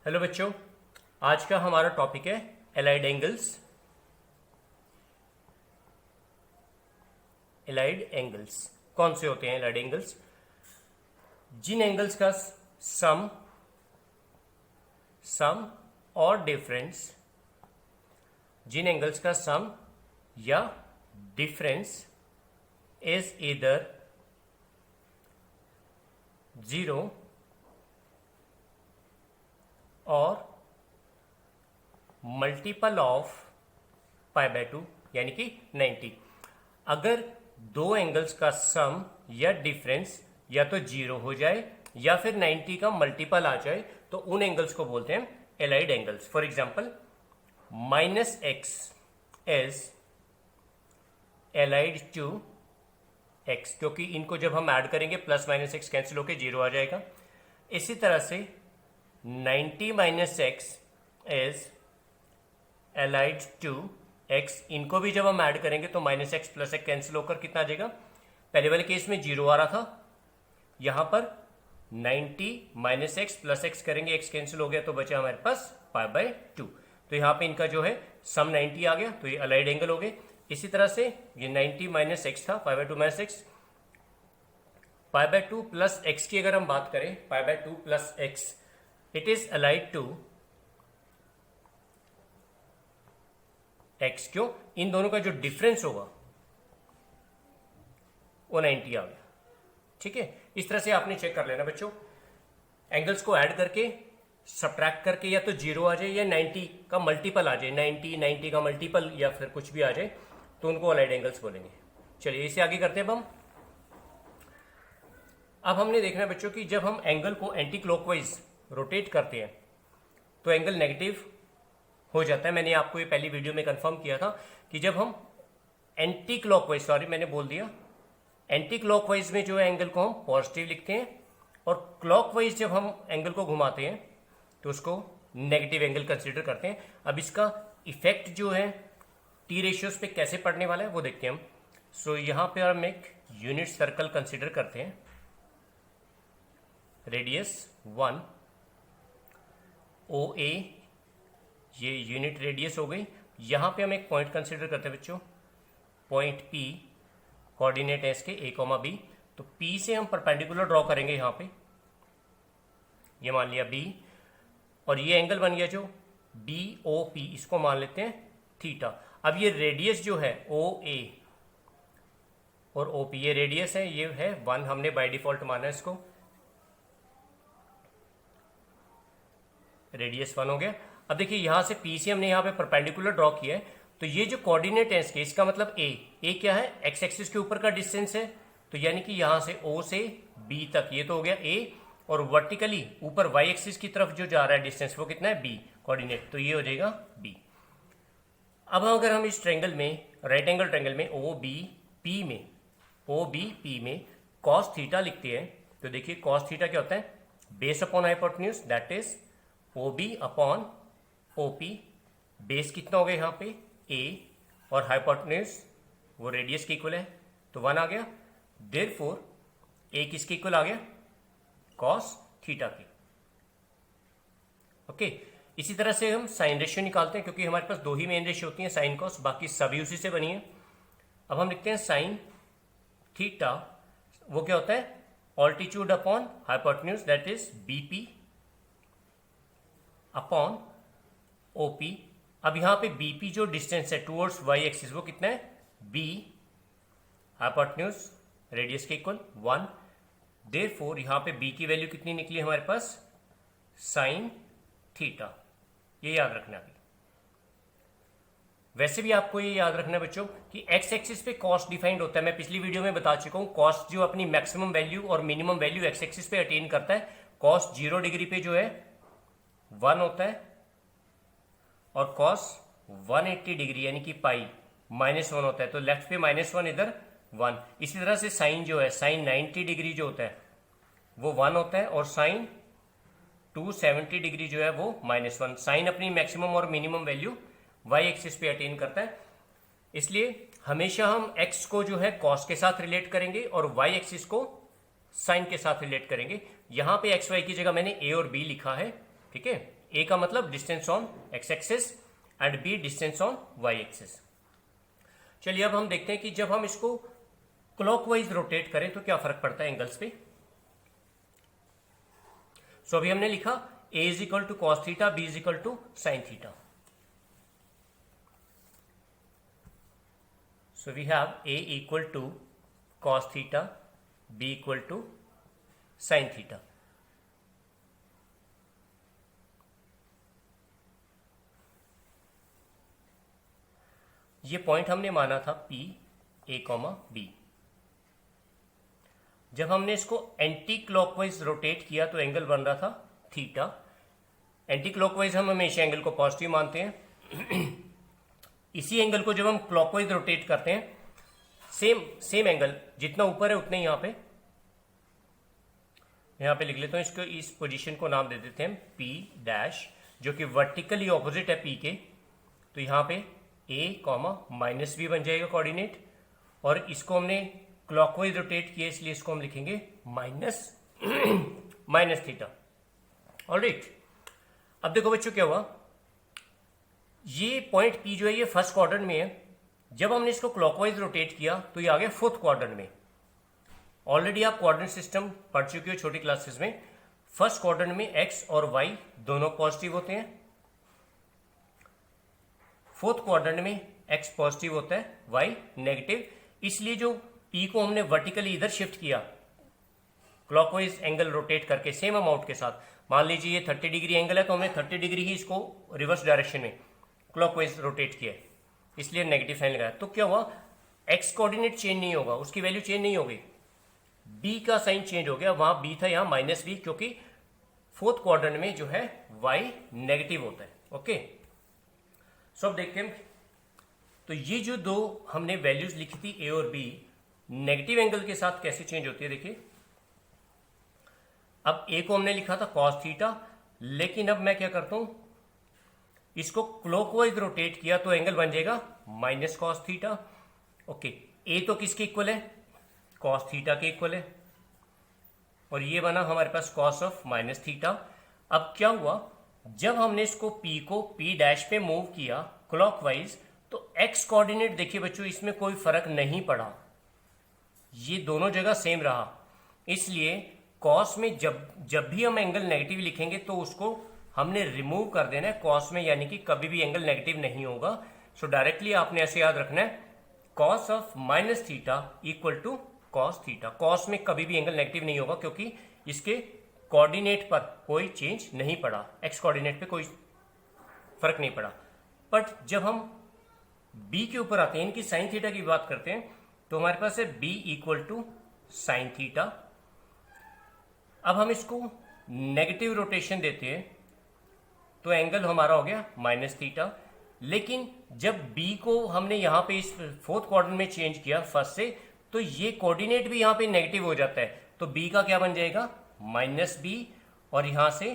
Hello बच्चों, आज का हमारा टॉपिक है एलाइड एंगल्स। एलाइड एंगल्स कौन से होते हैं? एलाइड एंगल्स जिन एंगल्स का सम और डिफरेंस, जिन एंगल्स का सम या डिफरेंस इज ईदर 0 और मल्टीपल ऑफ π/2 यानी कि 90। अगर दो एंगल्स का सम या डिफरेंस या तो 0 हो जाए या फिर 90 का मल्टीपल आ जाए तो उन एंगल्स को बोलते हैं allied angles. For example -x is allied to x, क्योंकि इनको जब हम ऐड करेंगे प्लस माइनस x कैंसिल होकर 0 आ जाएगा। इसी तरह से 90 - x is allied to x, इनको भी जब हम ऐड करेंगे तो -x + x कैंसिल होकर कितना आ जाएगा? पहले वाले केस में 0 आ रहा था, यहां पर 90 - x + x करेंगे, x कैंसिल हो गया तो बचा हमारे पास π/2। तो यहाँ पे इनका जो है सम 90 आ गया, तो ये एलाइड एंगल हो गए। इसी तरह से ये 90 - x था, π/2 - x, π/2 + x की अगर हम बात करें, π/2 + x, it is allied to x। क्यों? इन दोनों का जो डिफरेंस होगा वो 90 आ गया। ठीक है, इस तरह से आपने चेक कर लेना बच्चों। एंगल्स को ऐड करके सब्ट्रैक्ट करके या तो 0 आ जाए या 90 का मल्टीपल आ जाए, 90 का मल्टीपल या फिर कुछ भी आ जाए तो उनको अलाइड एंगल्स बोलेंगे। चलिए इसे आगे करते हैं अब हमने देखना है बच्चों कि जब हम एंगल को एंटी क्लॉकवाइज रोटेट करते हैं तो एंगल नेगेटिव हो जाता है। मैंने आपको ये पहली वीडियो में कंफर्म किया था कि जब हम एंटी क्लॉकवाइज, सॉरी मैंने बोल दिया, एंटी क्लॉकवाइज में जो है एंगल को हम पॉजिटिव लिखते हैं और क्लॉकवाइज जब हम एंगल को घुमाते हैं तो उसको नेगेटिव एंगल कंसीडर करते हैं। अब इसका इफेक्ट जो है टी रेशियोज पे कैसे पड़ने वाला है वो देखते हैं हम। सो यहाँ पे हम एक यूनिट सर्कल कंसीडर करते हैं, रेडियस 1 OA, ये यूनिट रेडियस हो गई। यहां पे हम एक पॉइंट कंसीडर करते हैं बच्चों, पॉइंट P, कोऑर्डिनेट है इसके A, B। तो P से हम परपेंडिकुलर ड्रॉ करेंगे यहां पे, ये मान लिया B, और ये एंगल बन गया जो BOP, इसको मान लेते हैं थीटा। अब ये रेडियस जो है OA और OP, ये रेडियस है, ये है 1, हमने बाय डिफॉल्ट माना इसको, रेडियस 1 हो गया। अब देखिए यहां से P से हमने यहां पे परपेंडिकुलर ड्रॉ किया है, तो ये जो कोऑर्डिनेट है इसके, इसका मतलब A क्या है? एक्स एक्सिस के ऊपर का डिस्टेंस है, तो यानी कि यहां से O से B तक, ये तो हो गया A, और वर्टिकली ऊपर Y एक्सिस की तरफ जो जा रहा है डिस्टेंस वो कितना है? B कोऑर्डिनेट, तो ये हो जाएगा B। अब अगर हम इस ट्रायंगल में, राइट एंगल ट्रायंगल में OBP में कॉस थीटा लिखते हैं, तो देखिए कॉस थीटा क्या होता है? Base upon hypotenuse, that is OB upon OP। Base कितना हो गया यहाँ पे? A, और हाइपोटेन्यूज वो रेडियस के इक्वल है, तो 1 आ गया। देयरफॉर A किसके इक्वल आ गया? कॉस थीटा के। ओके, इसी तरह से हम साइन रेशियो निकालते हैं, क्योंकि हमारे पास 2 ही मेन रेशियो होती हैं, साइन कॉस, बाकी सभी उसी से बनी है। अब हम लिखते हैं साइन थीटा, वो क्या होता है? Altitude upon hypotenuse, that is BP upon OP। अब यहां पे BP जो डिस्टेंस है टूवर्ड्स Y एक्सिस वो कितना है? B, हाइपोटेन्यूज रेडियस के इक्वल 1। देयरफॉर यहां पे B की वैल्यू कितनी निकली हमारे पास? Sign theta. ये याद रखना भी। वैसे भी आपको ये याद रखना बच्चों कि एक्स एक्सिस पे कॉस्ट डिफाइंड होता है। मैं पिछली वीडियो में बता चुका हूं, कॉस्ट जो अपनी मैक्सिमम वैल्यू और मिनिमम वैल्यू एक्स एक्सिस पे अटेन करता है, कॉस्ट 0 डिग्री पे जो है 1 होता है, और कॉस 180 डिग्री यानी कि पाई -1 होता है, तो लेफ्ट पे -1, इधर 1। इसी तरह से साइन जो है, साइन 90 डिग्री जो होता है वो 1 होता है, और साइन 270 डिग्री जो है वो -1। साइन अपनी मैक्सिमम और मिनिमम वैल्यू Y एक्सिस पे अटेन करता है, इसलिए हमेशा हम x को जो है कॉस के साथ रिलेट करेंगे और y एक्सिस को साइन के साथ रिलेट करेंगे। यहां पे एक्स वाई की जगह मैंने ए और बी लिखा है, ठीक है, ए का मतलब distance on X axis and B distance on Y axis. चलिए अब हम देखते हैं कि जब हम इसको क्लॉकवाइज रोटेट करें तो क्या फर्क पड़ता है एंगल्स पे। सो अभी हमने लिखा a is equal to cos theta, b is equal to sine theta. So we have a equal to cos theta, b equal to sine theta. ये पॉइंट हमने माना था P A, B। जब हमने इसको एंटी क्लॉकवाइज रोटेट किया तो angle बन रहा था थीटा। एंटी क्लॉकवाइज हम हमेशा एंगल को पॉजिटिव मानते हैं। इसी एंगल को जब हम क्लॉकवाइज रोटेट करते हैं, सेम एंगल जितना ऊपर है उतने यहां पे लिख लेता हूं इसको, इस पोजीशन को नाम दे देते हैं P डैश, जो कि वर्टिकली ऑपोजिट है P के। तो यहां पे a, माइनस b बन जाएगा कोऑर्डिनेट, और इसको हमने क्लॉकवाइज रोटेट किया इसलिए इसको हम लिखेंगे माइनस थीटा। ऑलराइट, अब देखो बच्चों क्या हुआ, ये पॉइंट P जो है ये फर्स्ट क्वाड्रेंट में है। जब हमने इसको क्लॉकवाइज रोटेट किया तो ये आ गया फोर्थ क्वाड्रेंट में। ऑलरेडी आप क्वाड्रेंट सिस्टम पढ़ चुके हो छोटी क्लासेस में। फर्स्ट क्वाड्रेंट में x और y दोनों पॉजिटिव होते हैं, फोर्थ क्वाड्रेंट में x पॉजिटिव होता है, y नेगेटिव। इसलिए जो P को हमने वर्टिकली इधर शिफ्ट किया क्लॉकवाइज एंगल रोटेट करके सेम अमाउंट के साथ, मान लीजिए ये 30 डिग्री एंगल है तो हमने 30 डिग्री ही इसको रिवर्स डायरेक्शन में क्लॉकवाइज रोटेट किया, इसलिए नेगेटिव साइन लगाया। तो क्या हुआ, x कोऑर्डिनेट चेंज नहीं होगा, उसकी वैल्यू चेंज नहीं होगी, b का साइन चेंज हो गया। वहां b था, यहां माइनस b, क्योंकि फोर्थ क्वाड्रेंट में जो है y नेगेटिव होता है। ओके, सो अब देखते हैं, तो ये जो दो हमने वैल्यूज लिखी थी a और b, नेगेटिव एंगल के साथ कैसे चेंज होती है देखिए। अब a को हमने लिखा था cos थीटा, लेकिन अब मैं क्या करता हूं, इसको क्लॉकवाइज रोटेट किया तो एंगल बन जाएगा minus cos theta. Okay, a तो किसके इक्वल है, cos थीटा के इक्वल है, और ये बना हमारे पास cos ऑफ माइनस थीटा। अब क्या हुआ, जब हमने इसको p को p डैश पे मूव किया क्लॉकवाइज, तो x कोऑर्डिनेट देखिए बच्चों, इसमें कोई फर्क नहीं पड़ा, ये दोनों जगह सेम रहा। इसलिए cos में जब भी हम एंगल नेगेटिव लिखेंगे तो उसको हमने रिमूव कर देना है cos में, यानी कि कभी भी एंगल नेगेटिव नहीं होगा। सो डायरेक्टली आपने ऐसे याद रखना है cos of minus theta equal to cos theta. cos में कभी भी एंगल नेगेटिव नहीं होगा क्योंकि इसके कोऑर्डिनेट पर कोई चेंज नहीं पड़ा, x कोऑर्डिनेट पे कोई फर्क नहीं पड़ा। बट जब हम b के ऊपर आते हैं, इनकी साइन थीटा की बात करते हैं, तो हमारे पास है b equal to sine theta. अब हम इसको नेगेटिव रोटेशन देते हैं तो एंगल हमारा हो गया माइनस थीटा। लेकिन जब b को हमने यहां पे इस फोर्थ क्वाड्रेंट में चेंज किया फर्स्ट से, तो ये कोऑर्डिनेट भी यहां पे नेगेटिव हो जाता है, तो b का क्या बन जाएगा माइनस b, और यहां से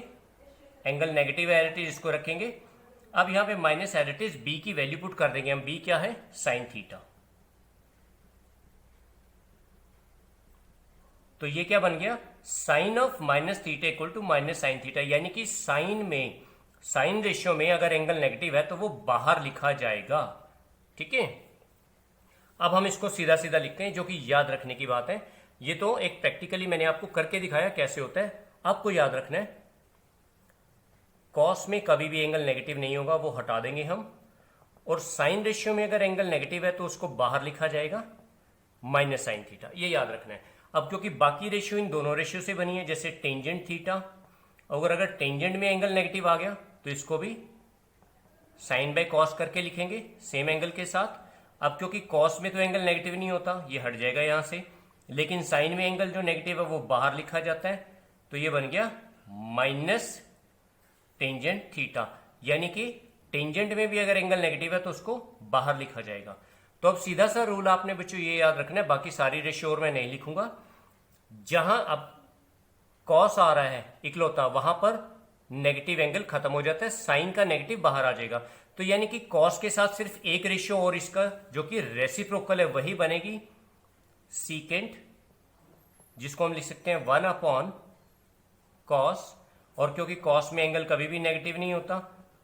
angle negative as it is इसको रखेंगे। अब यहां पे minus as it is b की वैल्यू पुट कर देंगे हम, b क्या है साइन थीटा। तो ये क्या बन गया, sine of minus theta equal to minus sine theta, यानी कि साइन रेशियो में अगर एंगल नेगेटिव है तो वो बाहर लिखा जाएगा। ठीक है, अब हम इसको सीधा सीधा लिखते हैं, जो कि याद रखने की बात है। ये तो एक प्रैक्टिकली मैंने आपको करके दिखाया कैसे होता है, आपको याद रखना है। कॉस में कभी भी एंगल नेगेटिव नहीं होगा, वो हटा देंगे हम, और साइन रेशियो में अगर एंगल नेगेटिव है तो उसको बाहर लिखा जाएगा माइनस साइन थीटा, ये याद रखना है। अब क्योंकि बाकी रेशियो इन दोनों रेशियो से बनी है, जैसे टेंजेंट थीटा, अगर टेंजेंट में एंगल नेगेटिव आ गया तो इसको भी साइन बाय कॉस करके लिखेंगे सेम एंगल के साथ। अब क्योंकि कॉस में तो एंगल नेगेटिव नहीं होता, ये हट जाएगा यहां से, लेकिन साइन में एंगल जो नेगेटिव है वो बाहर लिखा जाता है, तो ये बन गया माइनस टेंजेंट थीटा, यानी कि टेंजेंट में भी अगर एंगल नेगेटिव है तो उसको बाहर लिखा जाएगा। तो अब सीधा सा रूल आपने बच्चों ये याद रखना है, बाकी सारी रेशियो और मैं नहीं लिखूंगा। जहां अब कॉस आ रहा है इकलौता, वहां पर नेगेटिव एंगल खत्म हो जाता है, साइन का नेगेटिव बाहर आ जाएगा। तो यानी कि कॉस के साथ सिर्फ एक रेशियो और इसका जो कि रेसिप्रोकल है वही बनेगी, सीकेंट, जिसको हम लिख सकते हैं 1 अपॉन कॉस, और क्योंकि कॉस में एंगल कभी भी नेगेटिव नहीं होता,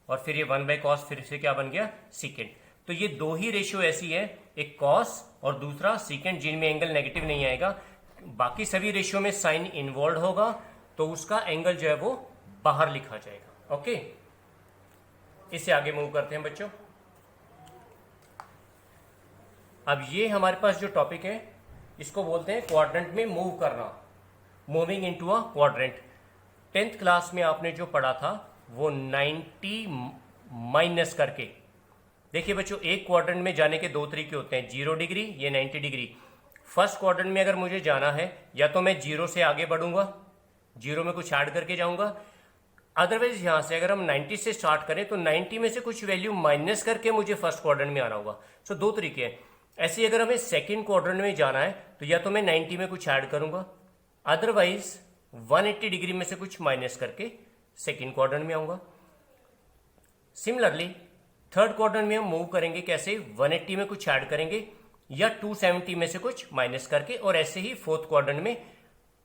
और फिर ये 1/cos फिर से क्या बन गया, सीकेंट। तो ये दो ही रेशियो ऐसी है, एक कॉस और दूसरा सीकेंट, जिनमें एंगल नेगेटिव नहीं आएगा। बाकी सभी रेशियो में साइन इन्वॉल्व होगा, तो उसका एंगल जो है वो बाहर लिखा जाएगा। ओके, इससे आगे मूव करते हैं बच्चों। अब ये हमारे पास जो टॉपिक है इसको बोलते हैं क्वाड्रेंट में मूव करना, moving into a quadrant. 10th class में आपने जो पढ़ा था वो 90 माइनस करके, देखिए बच्चों एक क्वाड्रेंट में जाने के दो तरीके होते हैं, 0 डिग्री ये 90 डिग्री। फर्स्ट क्वाड्रेंट में अगर मुझे जाना है या तो मैं 0 से आगे बढ़ूंगा, 0 में कुछ ऐड करके जाऊंगा, अदरवाइज यहां से अगर हम 90 से स्टार्ट करें तो 90 में से कुछ वैल्यू माइनस करके मुझे फर्स्ट क्वाड्रेंट में आना होगा। सो दो तरीके हैं। ऐसे ही अगर हमें सेकंड क्वाड्रेंट में जाना है तो या तो मैं 90 में कुछ ऐड करूंगा, अदरवाइज 180 डिग्री में से कुछ माइनस करके सेकंड क्वाड्रेंट में आऊंगा। सिमिलरली थर्ड क्वाड्रेंट में हम मूव करेंगे कैसे, 180 में कुछ ऐड करेंगे या 270 में से कुछ माइनस करके, और ऐसे ही फोर्थ क्वाड्रेंट में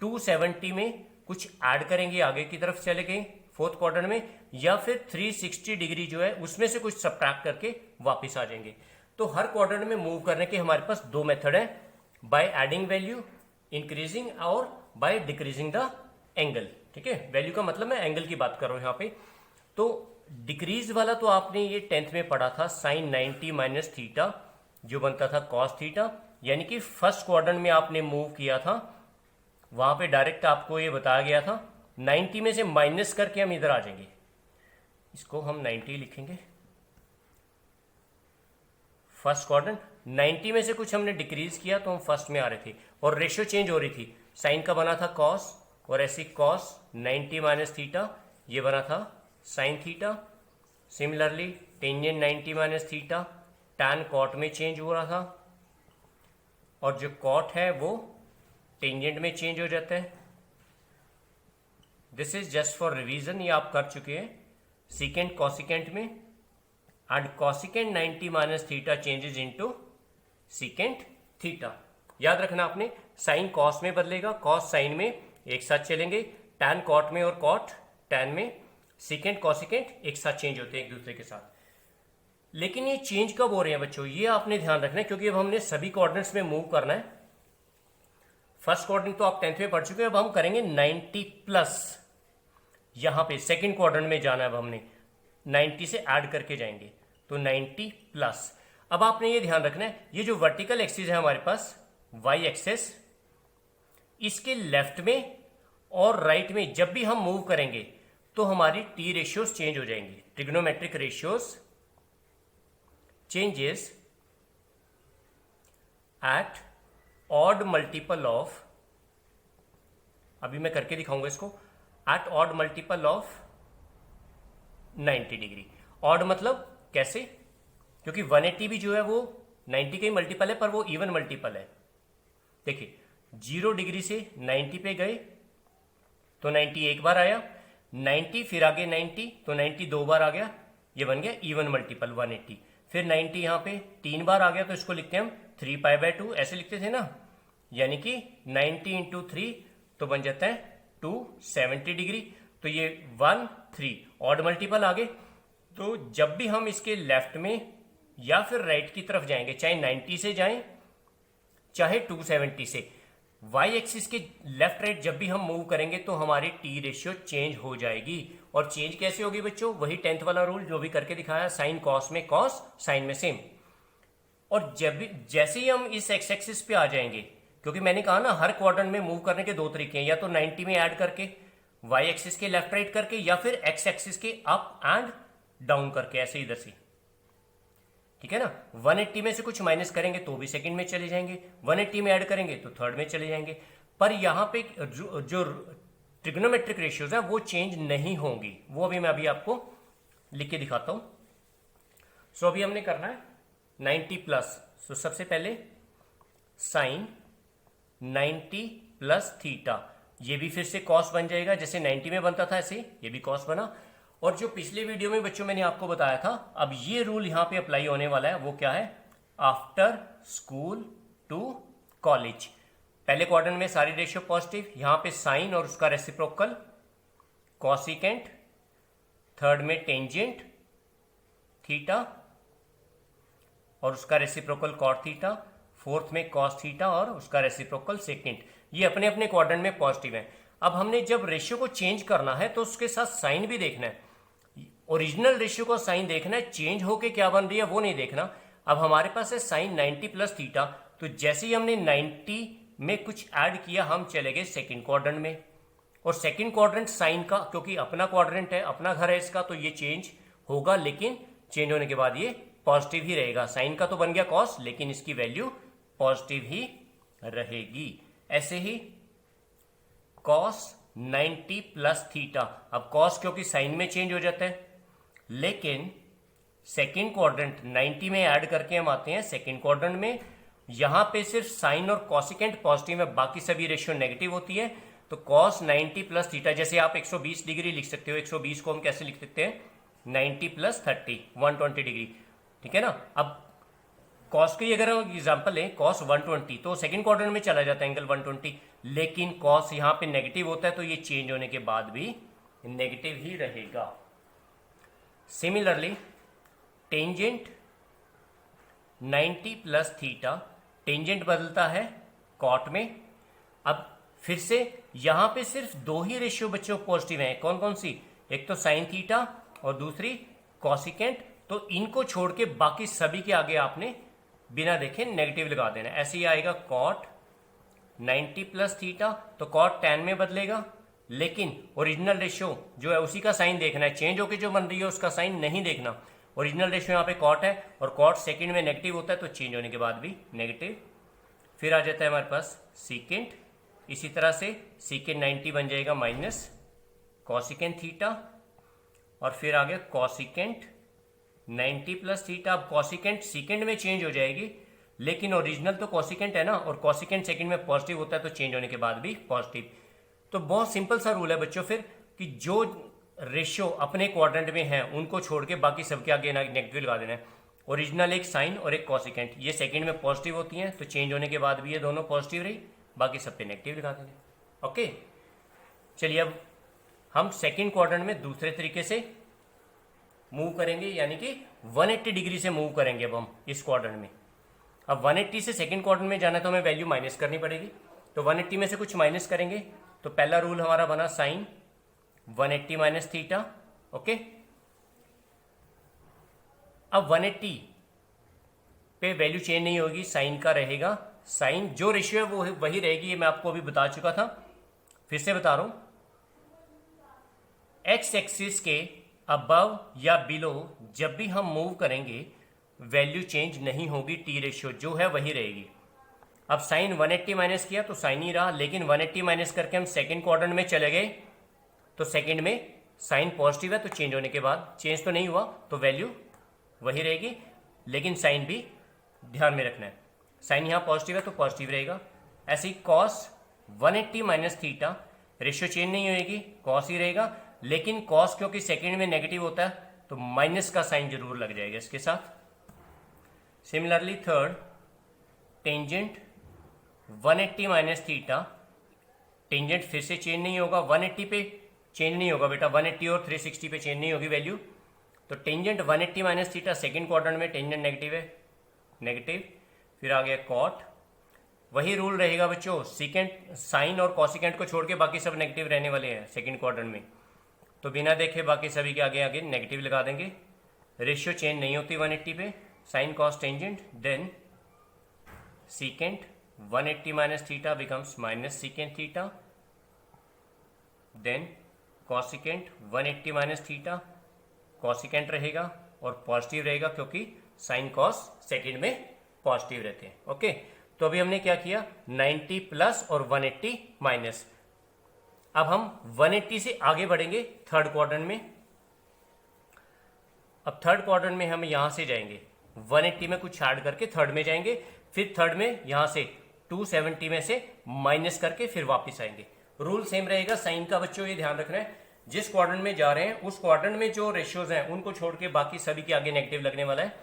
270 में कुछ ऐड करेंगे, आगे की तरफ चले गए फोर्थ क्वाड्रेंट में, या फिर 360 डिग्री जो है उसमें से कुछ सब्ट्रैक्ट करके वापस आ जाएंगे। तो हर क्वाड्रेंट में मूव करने के हमारे पास दो मेथड है, बाय एडिंग वैल्यू इंक्रीजिंग और बाय डिक्रीजिंग द एंगल। ठीक है, वैल्यू का मतलब मैं एंगल की बात कर रहा हूं यहां पे। तो डिक्रीज वाला तो आपने ये 10th में पढ़ा था, साइन 90 माइनस थीटा जो बनता था कॉस थीटा, यानी कि फर्स्ट क्वाड्रेंट में आपने मूव किया था, वहां पे डायरेक्ट आपको ये बताया गया था 90 में से माइनस करके हम इधर आ जाएंगे, इसको हम 90 लिखेंगे। फर्स्ट क्वाड्रेंट 90 में से कुछ हमने डिक्रीज किया तो हम फर्स्ट में आ रहे थे, और रेशियो चेंज हो रही थी, साइन का बना था कॉस, और ऐसी कॉस 90 माइनस थीटा ये बना था sine theta. Similarly tangent 90 minus theta tan cot में चेंज हो रहा था, और जो कॉट है वो टेंजेंट में चेंज हो जाता है। This is just for revision, ये आप कर चुके हैं सीकेंट कॉसिकेंट में, and cosecant 90 minus theta changes into secant theta. याद रखना आपने, साइन कॉस में बदलेगा, कॉस साइन में एक साथ चलेंगे, टैन कॉट में और कॉट टैन में, सीकेंट कॉसिकेंट एक साथ चेंज होते हैं एक दूसरे के साथ। लेकिन ये चेंज कब हो रहे हैं बच्चों, ये आपने ध्यान रखना है, क्योंकि अब हमने सभी कोऑर्डिनेट्स में मूव करना है। फर्स्ट कोऑर्डिनेट तो आप 10th में पढ़ चुके हैं, अब हम करेंगे 90 प्लस, यहां पे सेकंड क्वाड्रेंट में जाना है, अब हमने 90 से ऐड करके जाएंगे तो 90 प्लस। अब आपने ये ध्यान रखना है, ये जो वर्टिकल एक्सिस है हमारे पास वाई एक्सिस, इसके लेफ्ट में और राइट में जब भी हम मूव करेंगे तो हमारी टी रेशियोज चेंज हो जाएंगी, trigonometric ratios changes at odd multiple of, अभी मैं करके दिखाऊंगा इसको, at odd multiple of 90 degree. Odd मतलब कैसे, क्योंकि 180 भी जो है वो 90 का ही मल्टीपल है, पर वो इवन मल्टीपल है। देखिए 0 डिग्री से 90 पे गए तो 90 एक बार आया, 90 फिर आगे 90 तो 90 दो बार आ गया, ये बन गया इवन मल्टीपल 180। फिर 90 यहाँ पे 3 बार आ गया तो इसको लिखते हैं हम 3π/2, ऐसे लिखते थे ना, यानी कि 90 इंटू 3 तो बन जाता है 270 डिग्री। तो ये 1 3 ऑड मल्टीपल आ गए। तो जब भी हम इसके लेफ्ट में या फिर राइट की तरफ जाएंगे, चाहे 90 से जाएं चाहे 270 से, वाई एक्सिस के लेफ्ट राइट जब भी हम मूव करेंगे तो हमारी टी रेशियो चेंज हो जाएगी। और चेंज कैसे होगी बच्चों, वही 10th वाला रूल जो भी करके दिखाया, साइन कॉस में कॉस, साइन में सेम। और जब भी जैसे ही हम इस एक्स एक्सिस पे आ जाएंगे, क्योंकि मैंने कहा ना हर क्वाड्रेंट में मूव करने के दो तरीके हैं, या तो 90 में ऐड करके वाई एक्सिस के लेफ्ट राइट करके, या फिर एक्स एक्सिस के अप एंड डाउन करके, ऐसे इधर से, ठीक है ना। 180 में से कुछ माइनस करेंगे तो भी सेकंड में चले जाएंगे, 180 में ऐड करेंगे तो थर्ड में चले जाएंगे। पर यहां पे जो ट्रिग्नोमेट्रिक रेशियोज है वो चेंज नहीं होंगी, वो अभी मैं आपको लिख के दिखाता हूं। सो अभी हमने करना है 90 प्लस। सो सबसे पहले साइन 90 प्लस थीटा, ये भी फिर से कॉस बन जाएगा, जैसे 90 में बनता था ऐसे ये भी कॉस बना। और जो पिछले वीडियो में बच्चों मैंने आपको बताया था, अब ये रूल यहां पे अप्लाई होने वाला है, वो क्या है, आफ्टर स्कूल टू कॉलेज। पहले क्वाड्रेंट में सारी रेशियो पॉजिटिव, यहां पे साइन और उसका रेसिप्रोकल कॉसिकेंट, थर्ड में टेंजेंट थीटा और उसका रेसिप्रोकल कॉट थीटा, फोर्थ में कॉस थीटा और उसका रेसिप्रोकल सेकेंट। ये अपने अपने क्वाड्रेंट में पॉजिटिव है। अब हमने जब रेशियो को चेंज करना है तो उसके साथ साइन भी देखना है। ओरिजिनल रेशियो का साइन देखना है, चेंज होके क्या बन रही है वो नहीं देखना। अब हमारे पास है साइन 90 प्लस थीटा, तो जैसे ही हमने 90 में कुछ ऐड किया हम चले गए सेकेंड क्वाड्रेंट में। और सेकेंड क्वाड्रेंट साइन का, क्योंकि अपना क्वाड्रेंट है, अपना घर है इसका, तो ये चेंज होगा, लेकिन चेंज होने के बाद ये पॉजिटिव ही रहेगा। साइन का तो बन गया कॉस, लेकिन इसकी वैल्यू पॉजिटिव ही रहेगी। ऐसे ही कॉस 90 प्लस थीटा, अब कॉस क्योंकि साइन में चेंज हो जाता है, लेकिन सेकेंड क्वाड्रेंट 90 में ऐड करके हम आते हैं सेकेंड क्वाड्रेंट में। यहां पे सिर्फ साइन और कॉसिकेंट पॉजिटिव है, बाकी सभी रेशियो नेगेटिव होती है। तो कॉस 90 प्लस थीटा, जैसे आप 120 डिग्री लिख सकते हो, 120 को हम कैसे लिख सकते हैं, 90 प्लस 30, 120 डिग्री, ठीक है ना। अब कॉस की अगर एग्जांपल है कॉस 120, तो सेकंड क्वाड्रेंट में चला जाता है एंगल 120, लेकिन कॉस यहां पे नेगेटिव होता है, तो ये चेंज होने के बाद भी नेगेटिव ही रहेगा। Similarly tangent 90 plus theta, tangent बदलता है कॉट में। अब फिर से यहां पे सिर्फ दो ही रेशियो बच्चों पॉजिटिव हैं, कौन कौन सी, एक तो साइन थीटा और दूसरी कॉसिकेंट। तो इनको छोड़ के बाकी सभी के आगे आपने बिना देखे नेगेटिव लगा देना। ऐसे ही आएगा कॉट 90 प्लस थीटा, तो कॉट tan में बदलेगा, लेकिन ओरिजिनल रेशियो जो है उसी का साइन देखना है, चेंज होकर जो बन रही है उसका साइन नहीं देखना। ओरिजिनल रेशियो यहाँ पे कॉट है और कॉट सेकंड में नेगेटिव होता है, तो चेंज होने के बाद भी नेगेटिव। फिर आ जाता है हमारे पास सीकेंट, इसी तरह से सीकेंट 90 बन जाएगा माइनस कॉसिकेंट थीटा, और फिर आ गया कॉसिकेंट 90 प्लस थीटा। अब कॉसिकेंट सेकेंड में चेंज हो जाएगी, लेकिन ओरिजिनल तो कॉसिकेंट है ना, और कॉसिकेंट सेकेंड में पॉजिटिव होता है, तो चेंज होने के बाद भी पॉजिटिव। तो बहुत सिंपल सा रूल है बच्चों फिर, कि जो रेशियो अपने क्वाड्रेंट में है उनको छोड़ के बाकी सबके आगे नेगेटिव लगा देना है। ओरिजिनल एक साइन और एक कॉसिकेंट, ये सेकेंड में पॉजिटिव होती हैं, तो चेंज होने के बाद भी ये दोनों पॉजिटिव रही, बाकी सब पे नेगेटिव लगा देंगे। ओके, चलिए अब हम सेकेंड क्वाड्रेंट में दूसरे तरीके से मूव करेंगे, यानी कि 180 डिग्री से मूव करेंगे अब हम इस क्वाड्रेंट में। अब 180 से सेकेंड क्वाड्रेंट में जाना है तो हमें वैल्यू माइनस करनी पड़ेगी, तो 180 में से कुछ माइनस करेंगे। तो पहला रूल हमारा बना साइन 180 माइनस थीटा। ओके, अब 180 पे वैल्यू चेंज नहीं होगी, साइन का रहेगा, साइन जो रेशियो है वो वही रहेगी, ये मैं आपको अभी बता चुका था, फिर से बता रहा हूं। एक्स एक्सिस के अबव या बिलो जब भी हम मूव करेंगे वैल्यू चेंज नहीं होगी, टी रेशियो जो है वही रहेगी। अब साइन 180 माइनस किया तो साइन ही रहा, लेकिन 180 माइनस करके हम सेकेंड क्वाड्रेंट में चले गए, तो सेकेंड में साइन पॉजिटिव है, तो चेंज होने के बाद चेंज तो नहीं हुआ, तो वैल्यू वही रहेगी, लेकिन साइन भी ध्यान में रखना है, साइन यहाँ पॉजिटिव है तो पॉजिटिव रहेगा। ऐसे ही cos 180 minus theta, ratio change नहीं होगी, कॉस ही रहेगा, लेकिन कॉस क्योंकि सेकेंड में नेगेटिव होता है तो माइनस का साइन जरूर लग जाएगा इसके साथ। Similarly third tangent 180 minus theta, tangent फिर से चेंज नहीं होगा, 180 पे चेंज नहीं होगा बेटा, 180 और 360 पे चेंज नहीं होगी वैल्यू, तो tangent 180 minus theta second quadrant में टेंजेंट नेगेटिव है, नेगेटिव। फिर आ गया कॉट, वही रूल रहेगा बच्चों, सीकेंट साइन और कॉसिकेंट को छोड़ के बाकी सब नेगेटिव रहने वाले हैं सेकेंड क्वाड्रेंट में, तो बिना देखे बाकी सभी के आगे आगे नेगेटिव लगा देंगे। रेशियो चेंज नहीं होती 180 पे, sine cos tangent, then secant 180 minus theta becomes minus secant theta, then cosecant 180 minus theta, cosecant रहेगा और पॉजिटिव रहेगा क्योंकि साइन कॉस सेकेंड में पॉजिटिव रहते हैं। ओके, तो अभी हमने क्या किया, 90 प्लस और 180 माइनस। अब हम 180 से आगे बढ़ेंगे थर्ड क्वाड्रेंट में। अब थर्ड क्वाड्रेंट में हम यहां से जाएंगे 180 में कुछ ऐड करके थर्ड में जाएंगे, फिर थर्ड में यहां से 270 में से माइनस करके फिर वापस आएंगे। रूल सेम रहेगा साइन का बच्चों, ये ध्यान रखना है, जिस क्वाड्रेंट में जा रहे हैं उस क्वाड्रेंट में जो रेशियोज हैं उनको छोड़ के बाकी सभी के आगे नेगेटिव लगने वाला है।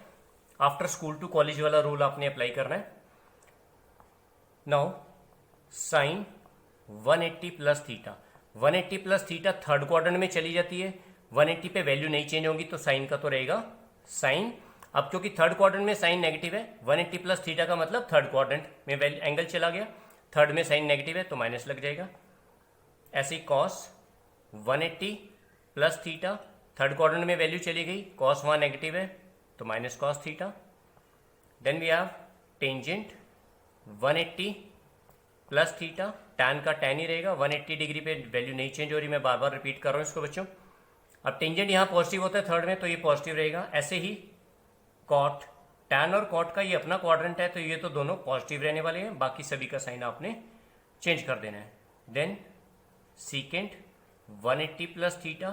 आफ्टर स्कूल टू कॉलेज वाला रूल आपने अप्लाई करना है। Now sine 180 plus theta, 180 plus theta third quadrant में चली जाती है, 180 पे वैल्यू नहीं चेंज होगी तो साइन का तो रहेगा साइन। अब क्योंकि थर्ड क्वाड्रेंट में साइन नेगेटिव है, 180 प्लस थीटा का मतलब थर्ड क्वाड्रेंट में एंगल चला गया, थर्ड में साइन नेगेटिव है तो माइनस लग जाएगा। ऐसे ही cos 180 plus theta, third quadrant में वैल्यू चली गई, कॉस वहाँ नेगेटिव है तो minus cos theta. Then we have tangent 180 plus theta, tan का टैन ही रहेगा, 180 डिग्री पे वैल्यू नहीं चेंज हो रही, मैं बार बार रिपीट कर रहा हूँ इसको बच्चों। अब टेंजेंट यहाँ पॉजिटिव होता है थर्ड में तो ये पॉजिटिव रहेगा। ऐसे ही कॉट, टैन और कॉट का ये अपना क्वाड्रेंट है तो ये तो दोनों पॉजिटिव रहने वाले हैं, बाकी सभी का साइन आपने चेंज कर देना है। देन सीकेंट 180 प्लस थीटा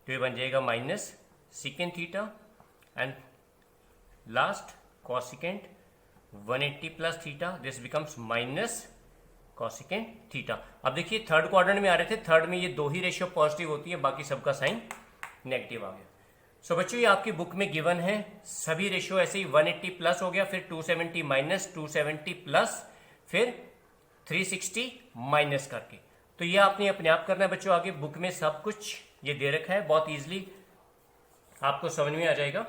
तो ये बन जाएगा minus secant theta. And last cosecant 180 plus theta, this becomes minus cosecant theta. अब देखिए थर्ड क्वाड्रेंट में आ रहे थे, थर्ड में ये दो ही रेशियो पॉजिटिव होती है, बाकी सबका साइन नेगेटिव आ गया। सो बच्चों ये आपकी बुक में गिवन है, सभी रेशियो ऐसे ही 180 प्लस हो गया, फिर 270 माइनस, 270 प्लस, फिर 360 माइनस करके। तो ये आपने अपने आप करना है बच्चों, आगे बुक में सब कुछ ये दे रखा है, बहुत ईजिली आपको समझ में आ जाएगा।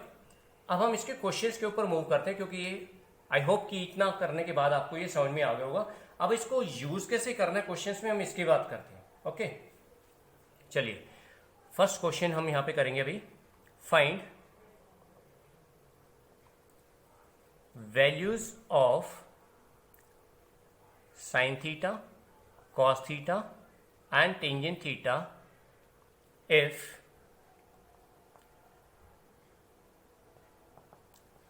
अब हम इसके क्वेश्चंस के ऊपर मूव करते हैं, क्योंकि ये आई होप कि इतना करने के बाद आपको ये समझ में आ गया होगा। अब इसको यूज कैसे करना है क्वेश्चंस में, हम इसकी बात करते हैं। ओके चलिए फर्स्ट क्वेश्चन हम यहां पे करेंगे अभी, find values of sine theta, cos theta and tangent theta if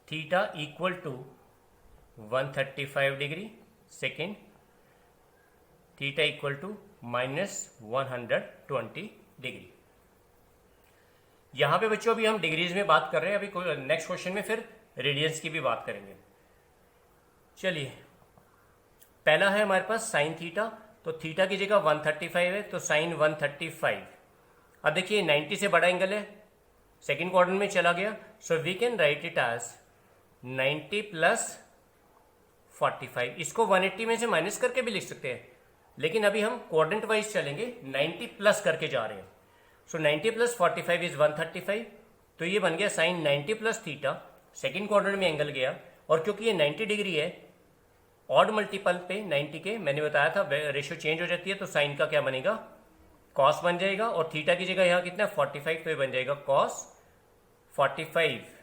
theta equal to 135 degree, second theta equal to minus 120 degree. यहां पे बच्चों अभी हम डिग्रीज में बात कर रहे हैं, अभी नेक्स्ट क्वेश्चन में फिर रेडियंस की भी बात करेंगे। चलिए पहला है हमारे पास साइन थीटा, तो थीटा की जगह 135 है तो साइन 135। अब देखिए 90 से बड़ा एंगल है, सेकेंड क्वाड्रेंट में चला गया, so we can write it as 90 plus 45। इसको 180 में से माइनस करके भी लिख सकते हैं, लेकिन अभी हम क्वाड्रेंट वाइज चलेंगे, 90 प्लस करके जा रहे हैं। सो 90 प्लस 45 इज 135, तो ये बन गया sine 90 plus theta, second quadrant में एंगल गया, और क्योंकि ये 90 डिग्री है, ऑड मल्टीपल पे 90 के मैंने बताया था रेशियो चेंज हो जाती है, तो साइन का क्या बनेगा, कॉस बन जाएगा, और थीटा की जगह यहाँ कितना 45, तो ये बन जाएगा कॉस 45।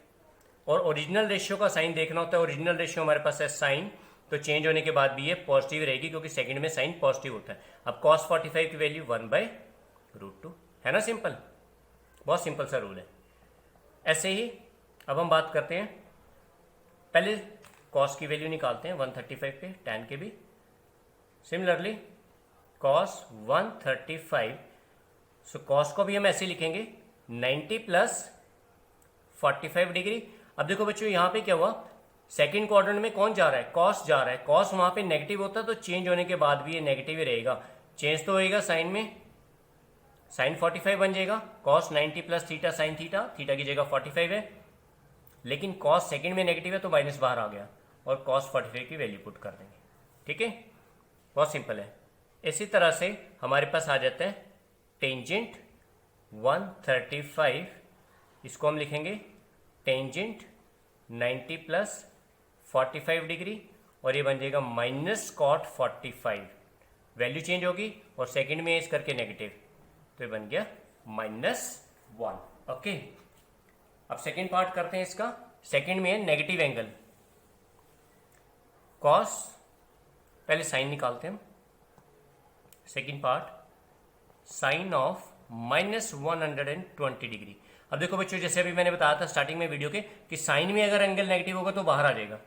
और ओरिजिनल रेशियो का साइन देखना होता है, ओरिजिनल रेशियो हमारे पास है साइन, तो चेंज होने के बाद भी ये पॉजिटिव रहेगी, क्योंकि सेकंड में साइन पॉजिटिव होता है। अब cos 45 की वैल्यू 1/√2 है ना, सिंपल, बहुत सिंपल सा रूल है। ऐसे ही अब हम बात करते हैं, पहले cos की वैल्यू निकालते हैं 135 पे, tan के भी सिमिलरली cos 135, सो cos को भी हम ऐसे लिखेंगे 90 प्लस 45 डिग्री। अब देखो बच्चों यहाँ पे क्या हुआ, सेकंड क्वाड्रेंट में कौन जा रहा है, कॉस जा रहा है, कॉस वहां पे नेगेटिव होता तो चेंज होने के बाद भी ये नेगेटिव ही रहेगा, चेंज तो होएगा साइन में, साइन 45 बन जाएगा, cos 90 plus theta sine theta, theta की जगह 45 है, लेकिन कॉस सेकंड में नेगेटिव है तो माइनस बाहर आ गया, और कॉस 45 की वैल्यू पुट कर देंगे। ठीक है, बहुत सिंपल है। इसी तरह से हमारे पास आ जाता है टेंजेंट 135, इसको हम लिखेंगे टेंजेंट 90 प्लस 45 डिग्री, और ये बन जाएगा माइनस कॉट 45, वैल्यू चेंज होगी और सेकंड में इस करके नेगेटिव, तो ये बन गया -1। ओके, अब सेकंड पार्ट करते हैं इसका। सेकंड में है नेगेटिव एंगल, कॉस, पहले साइन निकालते हैं हम, second part sine of -120 degree. अब देखो बच्चों, जैसे अभी मैंने बताया था स्टार्टिंग में वीडियो के कि साइन में अगर एंगल नेगेटिव होगा तो बाहर आ जाएगा,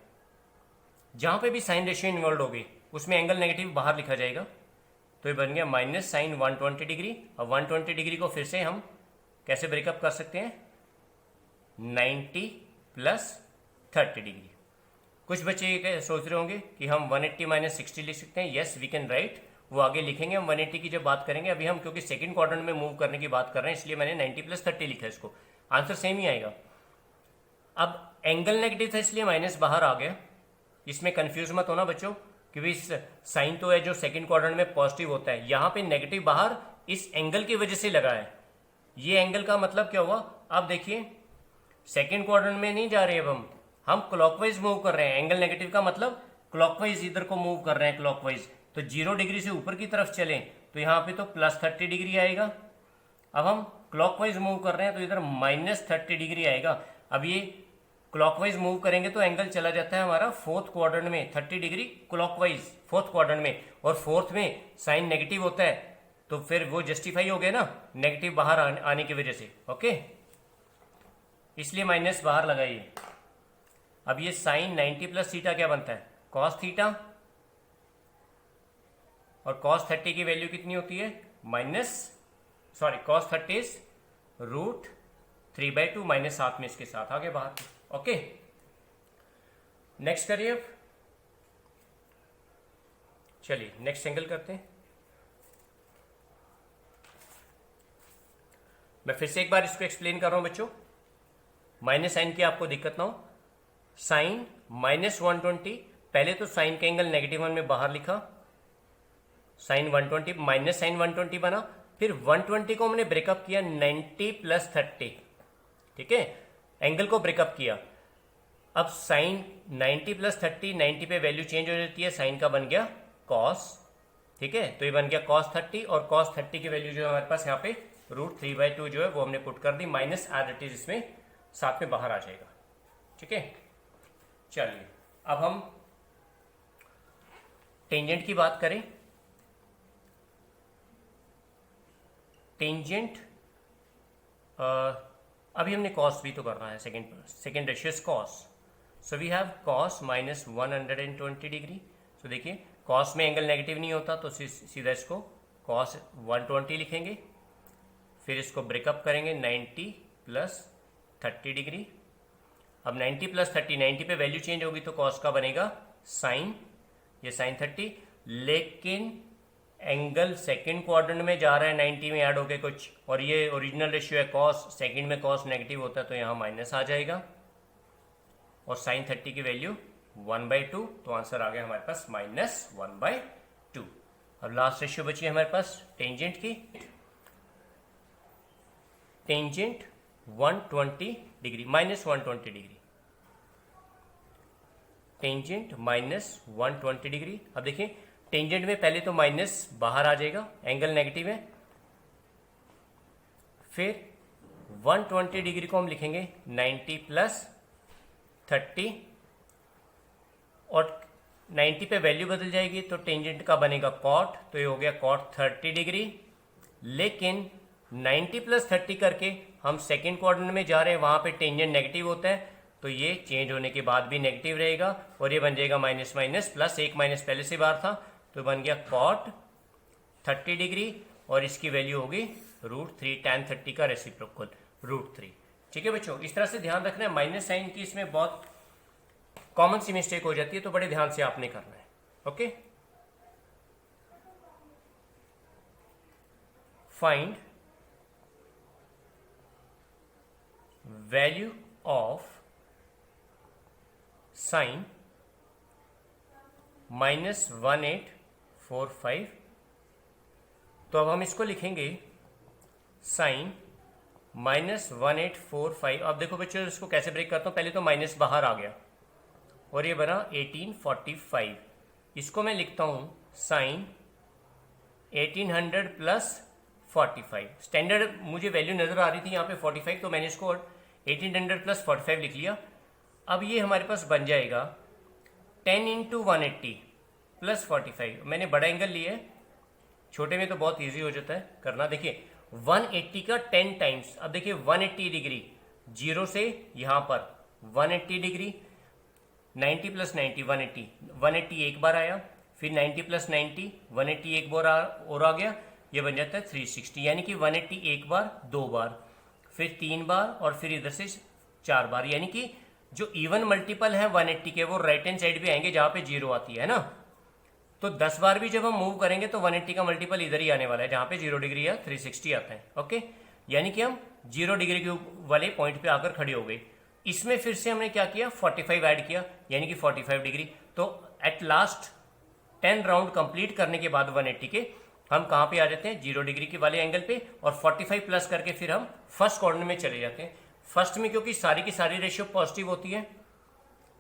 जहां पे भी साइन रेशियो इन्वॉल्व होगी उसमें एंगल नेगेटिव बाहर लिखा जाएगा, तो ये बन गया माइनस साइन 120 डिग्री। अब 120 डिग्री को फिर से हम कैसे ब्रेकअप कर सकते हैं, 90 प्लस 30 डिग्री। कुछ बच्चे ये सोच रहे होंगे कि हम 180 माइनस 60 लिख सकते हैं, येस वी कैन राइट, वो आगे लिखेंगे हम 180 की जब बात करेंगे। अभी हम क्योंकि सेकंड क्वाड्रेंट में मूव करने की बात कर रहे हैं, इसलिए मैंने 90 प्लस 30 लिखा है, इसको आंसर सेम ही आएगा। अब एंगल नेगेटिव था इसलिए माइनस बाहर आ गया, इसमें कंफ्यूज मत होना बच्चों, क्योंकि साइन तो है जो सेकंड क्वाड्रेंट में पॉजिटिव होता है, यहाँ पे नेगेटिव बाहर इस एंगल की वजह से लगा है। ये एंगल का मतलब क्या हुआ, आप देखिए सेकेंड क्वाड्रेंट में नहीं जा रहे, अब हम क्लॉकवाइज मूव कर रहे हैं। एंगल नेगेटिव का मतलब क्लॉकवाइज इधर को मूव कर रहे हैं क्लॉकवाइज। तो 0 डिग्री से ऊपर की तरफ चलें तो यहाँ पे तो +30 डिग्री आएगा। अब हम क्लॉकवाइज मूव कर रहे हैं तो इधर -30 डिग्री आएगा। अब ये क्लॉकवाइज मूव करेंगे तो एंगल चला जाता है हमारा फोर्थ क्वाड्रेंट में 30 डिग्री क्लॉकवाइज फोर्थ क्वाड्रेंट में, और फोर्थ में साइन नेगेटिव होता है तो फिर वो जस्टिफाई हो गया ना, नेगेटिव बाहर आने की वजह से। ओके, इसलिए माइनस बाहर लगाइए। अब ये साइन 90 + थीटा क्या बनता है, कॉस थीटा, और कॉस 30 की वैल्यू कितनी होती है, कॉस 30 इज √3/2 माइनस साथ में इसके साथ आगे बाहर। ओके, नेक्स्ट करिए। अब चलिए नेक्स्ट एंगल करते हैं। मैं फिर से एक बार इसको एक्सप्लेन कर रहा हूं बच्चों, माइनस साइन की आपको दिक्कत ना हो। साइन -120, पहले तो साइन का एंगल -1 में बाहर लिखा, साइन 120 माइनस साइन 120 बना, फिर 120 को हमने ब्रेकअप किया 90 + 30, ठीक है, एंगल को ब्रेकअप किया। अब साइन 90 + 30, 90 पे वैल्यू चेंज हो जाती है, साइन का बन गया कॉस, ठीक है, तो ये बन गया cos 30, और cos 30 की वैल्यू जो है हमारे पास यहाँ पे √3/2 जो है वो हमने पुट कर दी, माइनस एज इट इज इसमें साथ में बाहर आ जाएगा, ठीक है। चलिए अब हम टेंजेंट की बात करें। टेंजेंट अभी हमने कॉस भी तो करना है, second ratio is cos, so we have cos -120 degree. तो देखिए कॉस में एंगल नेगेटिव नहीं होता तो सीधा इसको कॉस 120 लिखेंगे, फिर इसको ब्रेकअप करेंगे 90 + 30 डिग्री। अब 90 + 30, 90 पे वैल्यू चेंज होगी तो कॉस का बनेगा साइन, ये साइन 30, लेकिन एंगल सेकंड क्वाड्रेंट में जा रहा है 90 में ऐड होके कुछ, और ये ओरिजिनल रेशियो है कॉस, सेकंड में कॉस नेगेटिव होता है तो यहाँ माइनस आ जाएगा, और साइन 30 की वैल्यू 1/2, तो आंसर आ गया हमारे पास -1/2। अब लास्ट रेशियो बची है हमारे पास टेंजेंट की। Tangent 120 degree, -120 degree, tangent -120 degree. अब देखिए टेंजेंट में पहले तो माइनस बाहर आ जाएगा, एंगल नेगेटिव है, फिर 120 डिग्री को हम लिखेंगे 90 + 30, और 90 पे वैल्यू बदल जाएगी तो टेंजेंट का बनेगा कॉट, तो ये हो गया कॉट 30 डिग्री। लेकिन 90 + 30 करके हम सेकेंड क्वाड्रेंट में जा रहे हैं, वहां पे टेंजेंट नेगेटिव होता है तो ये चेंज होने के बाद भी नेगेटिव रहेगा, और ये बन जाएगा माइनस माइनस प्लस, एक माइनस पहले से बाहर था तो बन गया कॉट 30 डिग्री, और इसकी वैल्यू होगी √3 tan 30 का रेसिप्रोकल √3। ठीक है बच्चों, इस तरह से ध्यान रखना है, माइनस साइन की इसमें बहुत कॉमन सी मिस्टेक हो जाती है, तो बड़े ध्यान से आपने करना है। Okay, find value of sine -1845। तो अब हम इसको लिखेंगे साइन -1845। अब देखो बच्चों इसको कैसे ब्रेक करता हूं, पहले तो माइनस बाहर आ गया और ये बना 1845। इसको मैं लिखता हूं साइन 1800 + 45। स्टैंडर्ड मुझे वैल्यू नजर आ रही थी यहाँ पे 45, तो मैंने इसको 1800 + 45 लिख लिया। अब ये हमारे पास बन जाएगा 10 × 180 + 45। मैंने बड़ा एंगल लिया है, छोटे में तो बहुत इजी हो जाता है करना। देखिए 180 का 10 टाइम्स, अब देखिए 180 डिग्री, जीरो से यहाँ पर 180 डिग्री, 90 + 90 180, 180 एक बार आया, फिर 90 + 90 180 एक बार और आ गया, ये बन जाता है 360। यानी कि 180 एक बार, दो बार, फिर तीन बार, और फिर इधर से 4 बार। यानी कि जो इवन मल्टीपल है 180 के वो राइट हैंड साइड भी आएंगे जहां पे 0 आती है ना। तो 10 बार भी जब हम मूव करेंगे तो 180 का मल्टीपल इधर ही आने वाला है जहां पे 0 डिग्री या 360 आता है। ओके, यानी कि हम 0 डिग्री के वाले पॉइंट पे आकर खड़े हो गए। इसमें फिर से हमने क्या किया, 45 ऐड किया, यानी कि 45 डिग्री। तो एट लास्ट 10 राउंड कंप्लीट करने के बाद 180 के, हम कहाँ पे आ जाते हैं 0 डिग्री के वाले एंगल पे, और 45 प्लस करके फिर हम फर्स्ट क्वाड्रेंट में चले जाते हैं। फर्स्ट में क्योंकि सारी की सारी रेशियो पॉजिटिव होती है,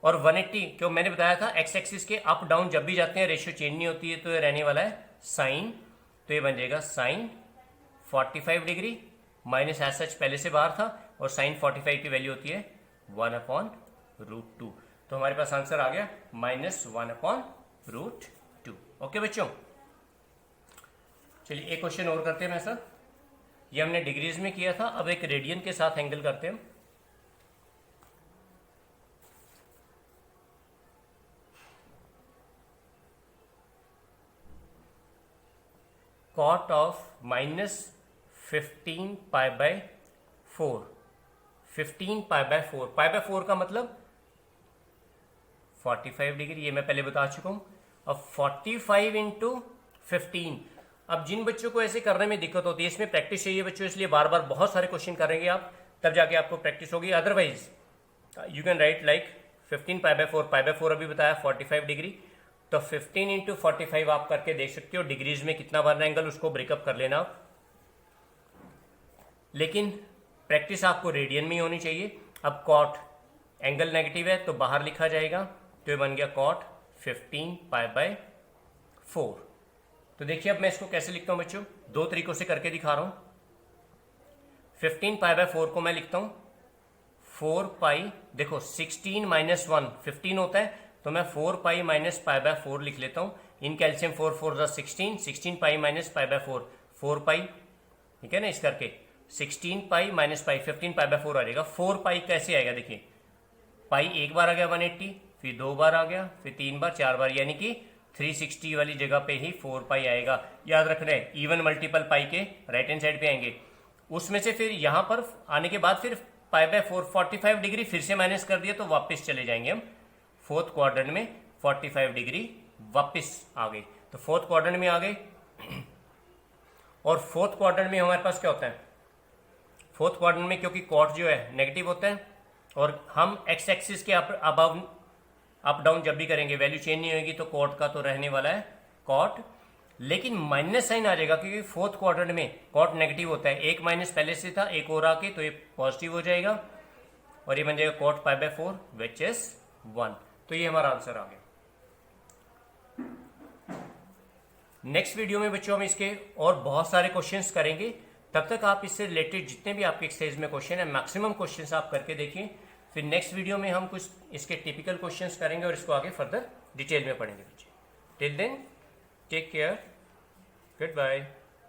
और 180 क्यों मैंने बताया था एक्स एक्सिस के अप डाउन जब भी जाते हैं रेशियो चेंज नहीं होती है, तो ये रहने वाला है साइन, तो ये बन जाएगा sine 45 degree minus S H पहले से बाहर था, और साइन 45 की वैल्यू होती है 1/√2। तो हमारे पास आंसर आ गया -1/√2। ओके बच्चों, चलिए एक क्वेश्चन और करते हैं मैं सर। ये हमने डिग्रीज में किया था, अब एक रेडियन के साथ एंगल करते हैं। कॉट ऑफ -15 π/4, 15 π/4, π/4 का मतलब 45 डिग्री, ये मैं पहले बता चुका हूं। अब 45 इंटू 15, अब जिन बच्चों को ऐसे करने में दिक्कत होती है, इसमें प्रैक्टिस चाहिए बच्चों, इसलिए बार बार बहुत सारे क्वेश्चन करेंगे आप, तब जाके आपको प्रैक्टिस होगी। Otherwise you can write like 15 π/4, π/4 अभी बताया 45 डिग्री, तो 15 इंटू 45 आप करके देख सकते हो डिग्रीज में कितना बनना एंगल, उसको ब्रेकअप कर लेना आप। लेकिन प्रैक्टिस आपको रेडियन में ही होनी चाहिए। अब कॉट एंगल नेगेटिव है तो बाहर लिखा जाएगा, तो ये बन गया कॉट 15 π/4। तो देखिए अब मैं इसको कैसे लिखता हूं बच्चों, दो तरीकों से करके दिखा रहा हूं। 15 π/4 को मैं लिखता हूं 4 पाई, देखो 16 माइनस 1 15 होता है, तो मैं 4 पाई माइनस π/4 लिख लेता हूं। इन कैल्शियम 4 4 16, 16 पाई माइनस π/4 4 पाई, ठीक है ना। इस करके 16 पाई माइनस पाई 15 π/4 आ जाएगा। 4 पाई कैसे आएगा, देखिए पाई एक बार आ गया 180, फिर 2 बार आ गया, फिर 3 बार, 4 बार, यानी कि 360 वाली जगह पे ही 4 पाई आएगा। याद रखना है इवन मल्टीपल पाई के राइट हैंड साइड पे आएंगे, उसमें से फिर यहां पर आने के बाद फिर π/4 45 डिग्री फिर से माइनस कर दिया, तो वापस चले जाएंगे हम फोर्थ क्वाड्रेंट में, 45 डिग्री वापस आ गई, तो फोर्थ क्वाड्रेंट में आ गए। और फोर्थ क्वाड्रेंट में हमारे पास क्या होता है, फोर्थ क्वाड्रेंट में क्योंकि कॉट जो है नेगेटिव होता है, और हम एक्स एक्सिस के अबव अप डाउन जब भी करेंगे वैल्यू चेंज नहीं होगी, तो कॉट का तो रहने वाला है कॉट, लेकिन माइनस साइन आ जाएगा क्योंकि फोर्थ क्वाड्रेंट में कॉट नेगेटिव होता है। एक माइनस पहले से था, एक और आके, तो ये पॉजिटिव हो जाएगा, और ये बन जाएगा कॉट π/4 विच इज 1। तो ये हमारा आंसर आ गया। नेक्स्ट वीडियो में बच्चों हम इसके और बहुत सारे क्वेश्चंस करेंगे, तब तक आप इससे रिलेटेड जितने भी आपके एक्सरसाइज में क्वेश्चन है मैक्सिमम क्वेश्चंस आप करके देखिए। फिर नेक्स्ट वीडियो में हम कुछ इसके टिपिकल क्वेश्चंस करेंगे और इसको आगे फर्दर डिटेल में पढ़ेंगे बच्चे। Till then take care, good bye.